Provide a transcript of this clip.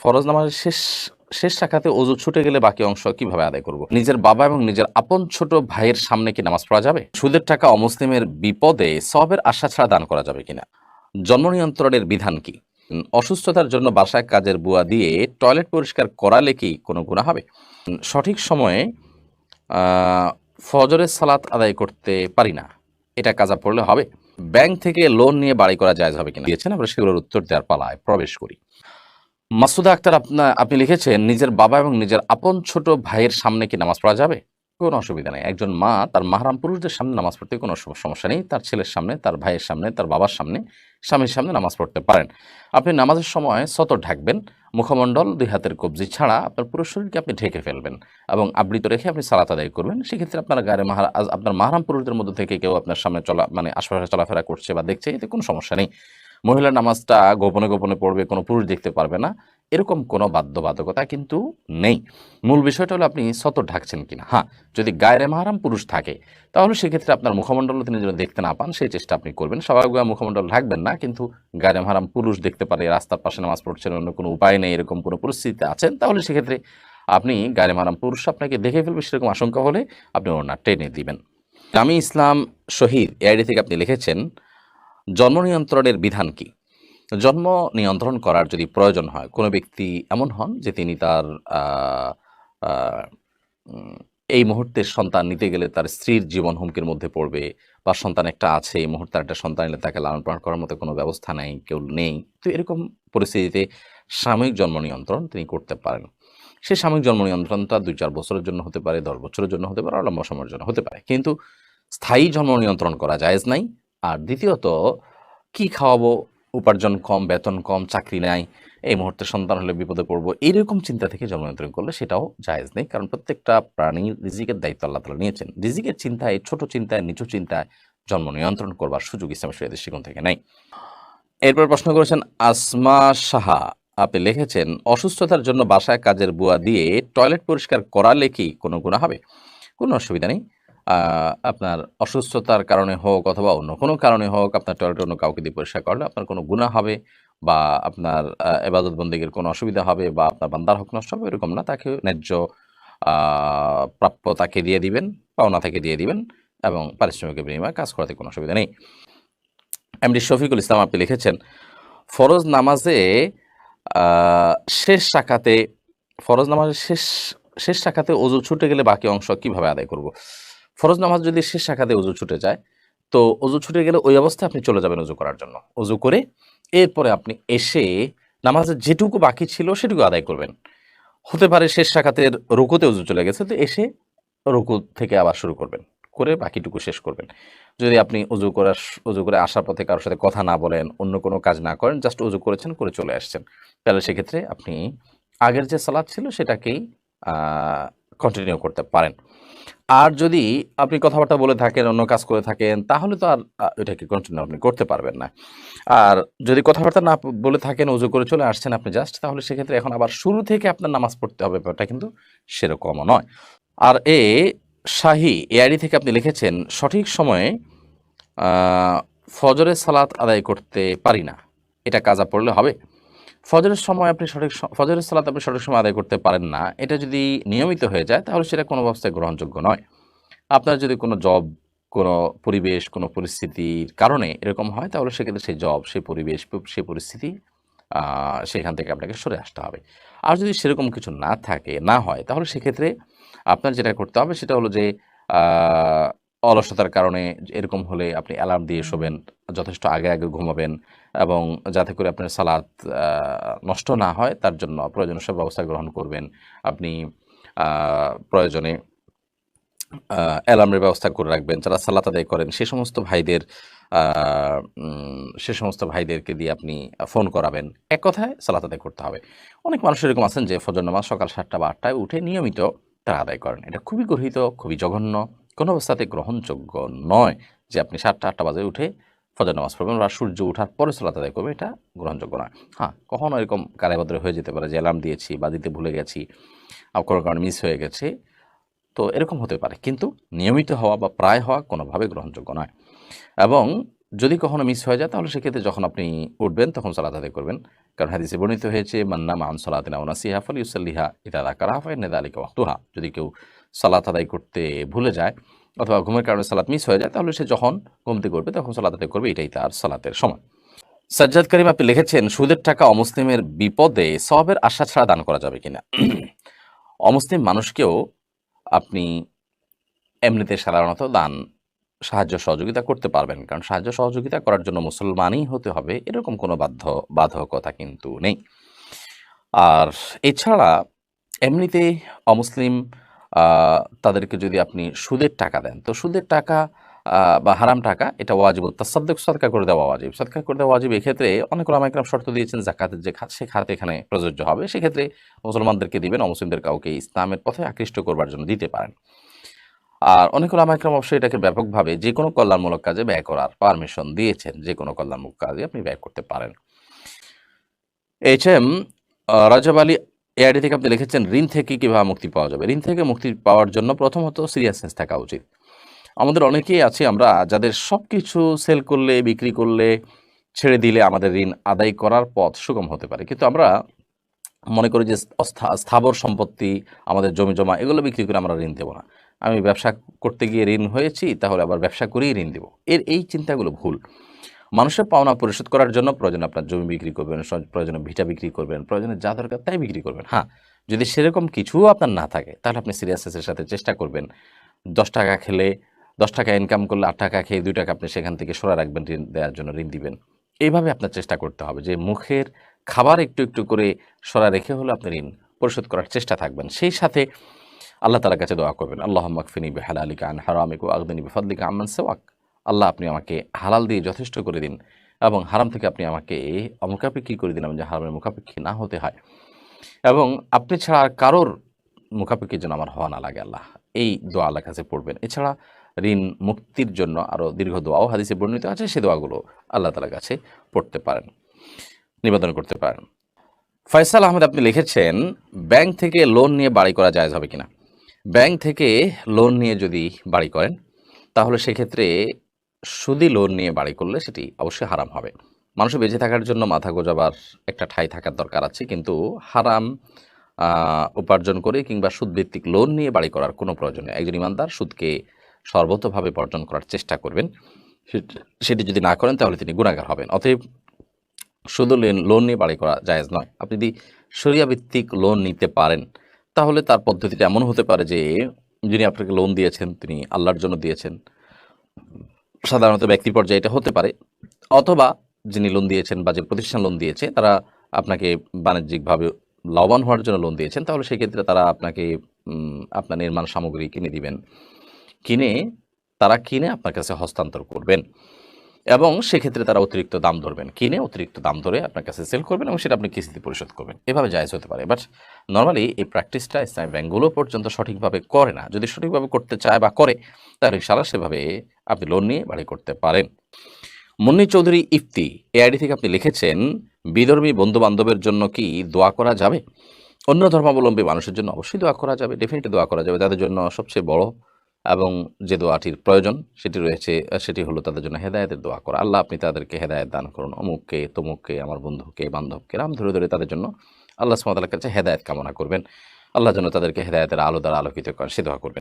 ফরজ নামাজের শেষ রাকাতে ওযু ছুটে গেলে বাকি অংশ কিভাবে আদায় করব? নিজের বাবা এবং নিজের আপন ছোট ভাইয়ের সামনে কি নামাজ পড়া যাবে? সুদের টাকা অমুসলিমের বিপদে সওয়াবের আশা ছাড়া দান করা যাবে কিনা? জন্ম নিয়ন্ত্রণের বিধান কি? অসুস্থতার জন্য বাসায় কাজের বুয়া দিয়ে টয়লেট পরিষ্কার করালে কি কোনো গুনাহ হবে? সঠিক সময়ে আ ফজরের সালাত আদায় করতে পারি না। এটা কাজা পড়লে হবে? ব্যাংক থেকে লোন নিয়ে বাড়ি করা জায়েজ হবে কিনা? দিয়েছেন, আমরা সেগুলোর উত্তর দেওয়ার পালায় প্রবেশ করি। মাসুদা আক্তার আপনি লিখেছেন, নিজের বাবা এবং নিজের আপন ছোট ভাইয়ের সামনে কি নামাজ পড়া যাবে? কোনো অসুবিধা নেই। একজন মা তার মাহরাম পুরুষদের সামনে নামাজ পড়তে কোনো সমস্যা নেই। তার ছেলের সামনে, তার ভাইয়ের সামনে, তার বাবার সামনে, স্বামীর সামনে নামাজ পড়তে পারেন। আপনি নামাজের সময় সতর ঢাকবেন। মুখমণ্ডল, ২ হাতের কবজি ছাড়া আপনার পুরো শরীরকে আপনি ঢেকে ফেলবেন এবং আবৃত রেখে আপনি সালাত আদায় করবেন। সেক্ষেত্রে আপনার মাহরাম পুরুষদের মধ্য থেকে কেউ আপনার সামনে আশপাশে চলাফেরা করছে বা দেখছে, এতে কোনো সমস্যা নেই। মহিলার নামাজটা গোপনে, গোপনে পড়বে, কোনো পুরুষ দেখতে পারবে না। এরকম কোনো বাধ্যবাধকতা কিন্তু নেই। মূল বিষয়টা হলো আপনি সতর ঢাকছেন কিনা। হ্যাঁ, যদি গায়রে মাহরাম পুরুষ থাকে তাহলে সেক্ষেত্রে আপনার মুখমণ্ডল তিনি যেন দেখতে না পান সেই চেষ্টা আপনি করবেন। স্বাভাবিকভাবে মুখমণ্ডল ঢাকবেন না, কিন্তু গায়রে মাহরাম পুরুষ দেখতে পারে, রাস্তার পাশে নামাজ পড়ছেন, অন্য কোনো উপায় নেই, এরকম কোনো পরিস্থিতিতে আছেন, তাহলে সেক্ষেত্রে আপনি গায়রে মাহরাম পুরুষ আপনাকে দেখে ফেলবে সেরকম আশঙ্কা হলে আপনি ওড়না টেনে দিবেন। আমি ইসলাম শহীদ এআইডি থেকে আপনি লিখেছেন, জন্ম নিয়ন্ত্রণের বিধান কি? জন্ম নিয়ন্ত্রণ করার যদি প্রয়োজন হয়, কোনো ব্যক্তি এমন হন যে তিনি তার আ আ উম এই মুহূর্তে সন্তান নিতে গেলে তার স্ত্রীর জীবন হুমকির মধ্যে পড়বে, বা সন্তান একটা আছে, এই মুহূর্তে একটা সন্তান এলে তাকে লালন-পালন করার মতো কোনো ব্যবস্থা নেই, কেউ নেই। তো এরকম পরিস্থিতিতে সাময়িক জন্ম নিয়ন্ত্রণ তিনি করতে পারেন। সেই সাময়িক জন্ম নিয়ন্ত্রণটা ২-৪ বছরের জন্য হতে পারে, ১০ বছরের জন্য হতে পারে, আর লম্বা সময়ের জন্য হতে পারে। কিন্তু স্থায়ী জন্ম নিয়ন্ত্রণ করা জায়েজ নাই। আর দ্বিতীয়ত, কি খাওয়াবো? উপার্জন কম, বেতন কম, চাকরি নাই, এই মুহূর্তে সন্তান হলে বিপদে পড়বো, এরকম চিন্তা থেকে জন্ম নিয়ন্ত্রণ করলে সেটাও জায়েজ নেই। কারণ প্রত্যেকটা প্রাণীর রিজিকের দায়িত্ব আল্লাহ তাআলা নিয়েছেন। রিজিকের চিন্তায়, ছোট চিন্তায়, নিচু চিন্তায় জন্ম নিয়ন্ত্রণ করবার সুযোগ ইসলামের শরীয়তের দৃষ্টিকোণ থেকে নাই। এরপর প্রশ্ন করেছেন আসমা সাহা। আপনি লিখেছেন, অসুস্থতার জন্য বাসায় কাজের বুয়া দিয়ে টয়লেট পরিষ্কার করালে কি কোনো গুনাহ হবে? কোনো অসুবিধা নেই। আ আপনার অসুস্থতার কারণে হোক অথবা অন্য কোনো কারণে হোক, আপনার টয়লেট অন্য কাউকে দিয়ে পরিষ্কার করলে আপনার কোনো গুনাহ হবে বা আপনার ইবাদত বন্দেগীর কোনো অসুবিধা হবে বা আপনার বান্দার হক নষ্ট হবে, এরকম না। তাকে ন্যায্য আ প্রাপ্য তাকে দিয়ে দিবেন, পাওনা তাকে দিয়ে দিবেন এবং পারিশ্রমিকের বিনিময়ে কাজ করাতে কোনো অসুবিধা নেই। এমডি শফিকুল ইসলাম আপনি লিখেছেন, ফরজ নামাজে আ শেষ রাকাতে ফরজ নামাজের শেষ রাকাতে ওযু ছুটে গেলে বাকি অংশ কিভাবে আদায় করব? ফরজ নামাজ যদি শেষ রাকাতে ওযু ছুটে যায়, তো ওযু ছুটে গেলে ওই অবস্থায় আপনি চলে যাবেন ওযু করার জন্য। ওযু করে এরপরে আপনি এসে নামাজের যেটুকু বাকি ছিল সেটুকু আদায় করবেন। হতে পারে শেষ রাকাতের রুকুতে ওযু চলে গেছে, তো এসে রুকু থেকে আবার শুরু করবেন। করে বাকিটুকু শেষ করবেন। যদি আপনি ওযু করে আসার পথে কারো সাথে কথা না বলেন, অন্য কোনো কাজ না করেন, জাস্ট ওযু করেছেন, করে চলে আসছেন, তাহলে সেক্ষেত্রে আপনি আগের যে সালাত ছিল সেটাকেই আ কন্টিনিউ করতে পারেন। আর যদি আপনি কথাবার্তা বলে থাকেন, অন্য কাজ করে থাকেন, তাহলে তো আর এটাকে কন্টিনিউ আপনি করতে পারবেন না। আর যদি কথাবার্তা না বলে থাকেন, ওযু করে চলে আসছেন আপনি জাস্ট, তাহলে সেক্ষেত্রে এখন আবার শুরু থেকে আপনার নামাজ পড়তে হবে, ব্যাপারটা কিন্তু সেরকমও নয়। আর শাহী এআইডি থেকে আপনি লিখেছেন, সঠিক সময়ে আ ফজরের সালাত আদায় করতে পারি না। এটা কাজা পড়লে হবে? ফজরের সালাত আপনি সঠিক সময়ে আদায় করতে পারেন না। এটা যদি নিয়মিত হয়ে যায় তাহলে সেটা কোনো অবস্থায় গ্রহণযোগ্য নয়। আপনার যদি কোনো জব, কোনো পরিবেশ, কোনো পরিস্থিতির কারণে এরকম হয়, তাহলে সেক্ষেত্রে সেই জব, সেই পরিবেশ, সেই পরিস্থিতি আ সেখান থেকে আপনাকে সরে আসতে হবে। আর যদি সেরকম কিছু না হয়, তাহলে সেক্ষেত্রে আপনার যেটা করতে হবে সেটা হলো যে আ অলসতার কারণে এরকম হলে আপনি অ্যালার্ম দিয়ে শোবেন, যথেষ্ট আগে ঘুমাবেন এবং যাতে করে আপনার সালাত আ নষ্ট না হয় তার জন্য প্রয়োজনীয় সব ব্যবস্থা গ্রহণ করবেন। আপনি আ প্রয়োজনে অ্যালার্মের ব্যবস্থা করে রাখবেন। যারা সালাত আদায় করেন আ সে সমস্ত ভাইদেরকে দিয়ে আপনি ফোন করাবেন। এক কথায় সালাত আদায় করতে হবে। অনেক মানুষ এরকম আছেন যে ফজর নামাজ সকাল ৭টা বা ৮টায় উঠে নিয়মিত তারা আদায় করেন। এটা খুবই গর্হিত, খুবই জঘন্য। কোনো অবস্থাতে গ্রহণযোগ্য নয় যে আপনি ৭টা-৮টা বাজে উঠে ফজর নামাজ পড়বেন বা সূর্য ওঠার পরে সালাত আদায় করবেন, এটা গ্রহণযোগ্য নয়। হ্যাঁ, কখনো এরকম কালে-বদরে হয়ে যেতে পারে যে অ্যালার্ম দিয়েছি বা দিতে ভুলে গেছি, কোনো কারণে মিস হয়ে গেছে। তো এরকম হতে পারে। কিন্তু নিয়মিত হওয়া বা প্রায় হওয়া কোনোভাবে গ্রহণযোগ্য নয়। এবং যদি কখনো মিস হয়ে যায় তাহলে সেক্ষেত্রে যখন আপনি উঠবেন তখন সালাত আদায় করবেন। কারণ হাদিসে বর্ণিত হয়েছে মান নামা আন সালাতিন আও নাসিহা ফালইউসাল্লিহা ইযা যাকারাহা ফাইন্না যালিকা ওয়াক্তুহা। যদি কেউ সালাত আদায় করতে ভুলে যায় অথবা ঘুমের কারণে সালাত মিস হয়ে যায় তাহলে সে যখন ঘুম থেকে উঠবে তখন সালাত আদায় করবে, এটাই তার সালাতের সময়। সাজ্জাদ করিম আপনি লিখেছেন, সুদের টাকা অমুসলিমের বিপদে সওয়াবের আশা ছাড়া দান করা যাবে কিনা? অমুসলিম মানুষকেও আপনি এমনিতে সাধারণত দান, সাহায্য সহযোগিতা করতে পারবেন। কারণ সাহায্য সহযোগিতা করার জন্য মুসলমানই হতে হবে এরকম কোনো বাধ্যকতা কিন্তু নেই। আর এছাড়া এমনিতে অমুসলিম আ তাদেরকে যদি আপনি সুদের টাকা দেন, তো সুদের টাকা বা হারাম টাকা এটা ওয়াজিবুত তাসাদ্দুক, সদকা করে দেওয়া ওয়াজিব। সদকা করে দেওয়া ওয়াজিব। এক্ষেত্রে অনেক ওলামা ইকরাম শর্ত দিয়েছেন যাকাতের যে খাত, সে খাত এখানে প্রযোজ্য হবে। সেক্ষেত্রে মুসলমানদেরকে দিবেন, অমুসলিমদের কাউকে ইসলামের পথে আকৃষ্ট করবার জন্য দিতে পারেন। আর অনেক ওলামা ইকরাম অবশ্যই এটাকে ব্যাপকভাবে যেকোনো কল্যাণমূলক কাজে ব্যয় করার পারমিশন দিয়েছেন। যেকোনো কল্যাণমূলক কাজে আপনি ব্যয় করতে পারেন। এইচএম রাজব আলী এআইডি থেকে আপনি লিখেছেন, ঋণ থেকে কিভাবে মুক্তি পাওয়া যাবে? ঋণ থেকে মুক্তি পাওয়ার জন্য প্রথমত সিরিয়াসনেস থাকা উচিত। আমাদের অনেকেই আছি আমরা যাদের সবকিছু সেল করলে, বিক্রি করলে, ছেড়ে দিলে আমাদের ঋণ আদায় করার পথ সুগম হতে পারে। কিন্তু আমরা মনে করি যে স্থাবর সম্পত্তি, আমাদের জমি জমা এগুলো বিক্রি করে আমরা ঋণ দেব না। আমি ব্যবসা করতে গিয়ে ঋণ হয়েছি, তাহলে আবার ব্যবসা করেই ঋণ দেব। এই চিন্তাগুলো ভুল। মানুষের পাওনা পরিশোধ করার জন্য প্রয়োজনে আপনার জমি বিক্রি করবেন, প্রয়োজনে ভিটা বিক্রি করবেন, প্রয়োজনে যা দরকার তাই বিক্রি করবেন। হ্যাঁ, যদি সেরকম কিছুও আপনার না থাকে তাহলে আপনি সিরিয়াসনেসের সাথে চেষ্টা করবেন। ১০ টাকা খেলে ১০ টাকা ইনকাম করলে ৮ টাকা খেয়ে ২ টাকা আপনি সেখান থেকে সরে রাখবেন, ঋণ দেওয়ার জন্য ঋণ দিবেন। এইভাবে আপনার চেষ্টা করতে হবে যে মুখের খাবার একটু একটু করে সরা রেখে হলেও আপনি ঋণ পরিশোধ করার চেষ্টা থাকবেন। সেই সাথে আল্লাহ তাআলার কাছে দোয়া করবেন, আল্লাহুম্মা কফিনি বিহালালিকা আন হারামিকা ওয়া আগনিনি বিফাদলিকা আম্মান সিওয়াক। আল্লাহ আপনি আমাকে হালাল দিয়ে যথেষ্ট করে দিন এবং হারাম থেকে আপনি আমাকে অমুখাপেক্ষী করে দিন, যে হারামের মুখাপেক্ষী না হতে হয়, এবং আপনি ছাড়া আর কারোর মুখাপেক্ষী যেন আমার হওয়া না লাগে আল্লাহ। এই দোয়া আল্লাহর কাছে পড়বেন। এছাড়া ঋণ মুক্তির জন্য আরও দীর্ঘ দোয়াও হাদিসে বর্ণিত আছে, সে দোয়াগুলো আল্লাহ তাআলার কাছে পড়তে পারেন, নিবেদন করতে পারেন। ফয়সাল আহমেদ আপনি লিখেছেন, ব্যাংক থেকে লোন নিয়ে বাড়ি করা জায়েজ হবে কিনা? ব্যাংক থেকে লোন নিয়ে যদি বাড়ি করেন তাহলে সেক্ষেত্রে সুদি লোন নিয়ে বাড়ি করলে সেটি অবশ্যই হারাম হবে। মানুষের বেঁচে থাকার জন্য মাথা গোঁজাবার একটা ঠাঁই থাকার দরকার আছে, কিন্তু হারাম উপার্জন করে কিংবা সুদভিত্তিক লোন নিয়ে বাড়ি করার কোনো প্রয়োজন নেই। একজন ইমানদার সুদকে সর্বতভাবে বর্জন করার চেষ্টা করবেন। সেটি যদি না করেন তাহলে তিনি গুনাহগার হবেন। অতএব শুধু লোন নিয়ে বাড়ি করা জায়েজ নয়। আপনি যদি শরিয়া ভিত্তিক লোন নিতে পারেন তাহলে তার পদ্ধতিটা এমন হতে পারে যে যিনি আপনাকে লোন দিয়েছেন তিনি আল্লাহর জন্য দিয়েছেন, সাধারণত ব্যক্তি পর্যায়ে এটা হতে পারে, অথবা যিনি লোন দিয়েছেন বা যে প্রতিষ্ঠান লোন দিয়েছে তারা আপনাকে বাণিজ্যিকভাবে লাভবান হওয়ার জন্য লোন দিয়েছেন, তাহলে সেক্ষেত্রে তারা আপনাকে আপনার নির্মাণ সামগ্রী কিনে দিবেন, কিনে আপনার কাছে হস্তান্তর করবেন এবং সেক্ষেত্রে তারা অতিরিক্ত দাম ধরবেন, কিনে অতিরিক্ত দাম ধরে আপনার কাছে সেল করবেন এবং সেটা আপনি কিস্তিতে পরিশোধ করবেন। এভাবে জায়েজ হতে পারে। বাট নর্মালি এই প্র্যাকটিসটা ইসলামী ব্যাংকগুলো পর্যন্ত সঠিকভাবে করে না। যদি সঠিকভাবে করতে চায় বা করে তাহলে ইনশাআল্লাহ সেভাবে আপনি লোন নিয়ে বাড়ি করতে পারেন। মুন্নি চৌধুরী ইফতি এআইডি থেকে আপনি লিখেছেন, বিধর্মী বন্ধু-বান্ধবের জন্য কি দোয়া করা যাবে? অন্য ধর্মাবলম্বী মানুষের জন্য অবশ্যই দোয়া করা যাবে, ডেফিনিটলি দোয়া করা যাবে। তাদের জন্য সবচেয়ে বড় এবং যে দোয়াটির প্রয়োজন সেটি হলো তাদের জন্য হেদায়েতের দোয়া করা। আল্লাহ আপনি তাদেরকে হেদায়েত দান করুন, অমুককে তমুককে, আমার বন্ধুকে বান্ধবকে, নাম ধরে ধরে তাদের জন্য আল্লাহ সুবহানাহু ওয়া তাআলার কাছে হেদায়েত কামনা করবেন। আল্লাহ যেন তাদেরকে হেদায়েতের আলো দ্বারা আলোকিত করেন, সে দোয়া করবেন।